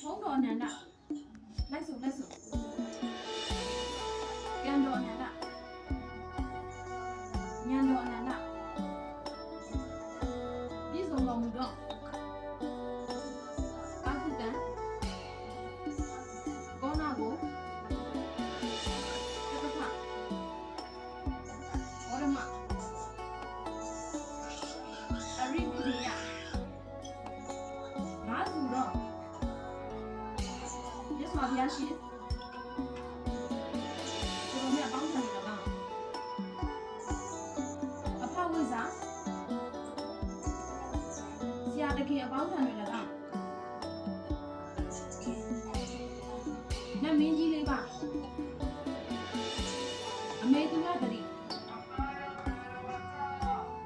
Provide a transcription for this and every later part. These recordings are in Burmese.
ထုံးတော်နန္ဒလိုက်စုကံတော်နန္ဒဉာဏ်တော်အနန္ဒပြည့်စုံတော်မူသောအာဟုတံကောနာကိုသက္ကပဝရမအရိပတိယငါစုတော့မြတ်စွာဘုရားရှင်ကိုရောမြတ်ပေါင်းထံနေတော့အဖဝိဇ္ဇာဆရာတခင်အပေါင်းထံတွေလည်းတော့နတ်မင်းကြီးလေးပါအမေသူရတတိ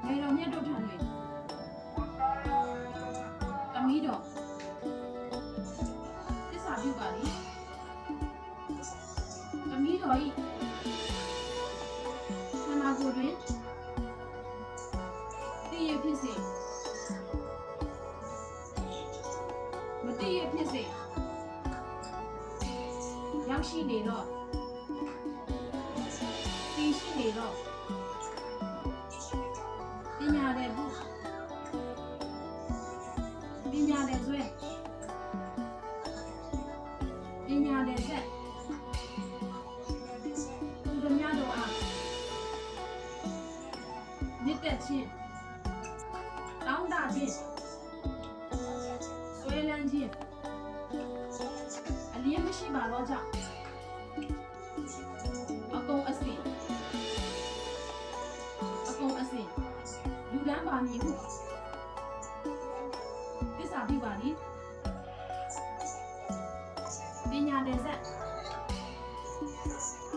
ငယ်တော်မြတ်တို့ထံတွေတမီးတော်သစ္စာပြုပါလိတမီးတော်ဤခန္ဓာကိုယ်တွင်တည်ရဖြစ်စေမတည်ရဖြစ်စေရောက်ရှိနေတော့တည်ရှိနေတော့ပညာတဲ့ဘုပညာတဲ့ဆွဲပညာတဲ့ဆက်သူတို့များတို့အားမြစ်တက်ခြင်းတောင်းတခြင်းဆွဲလန်းခြင်းအလျင်းမရှိပါတော့ကြောင့်အကုန်အစင်လူတန်းပါမည်ဟုသစ္စာပြုပါလိပညာတဲ့ဆက်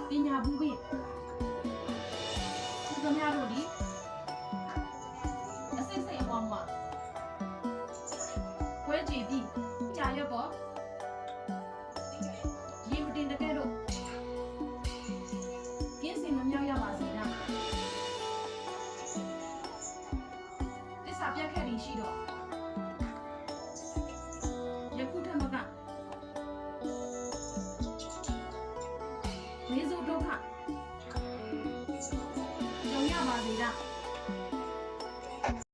ပညာဘူးပိသူတို့များတို့ဒီအစစ်စိတ်အပေါ်မှာပွဲကြည်ပြီးကြာရက်ပေါ်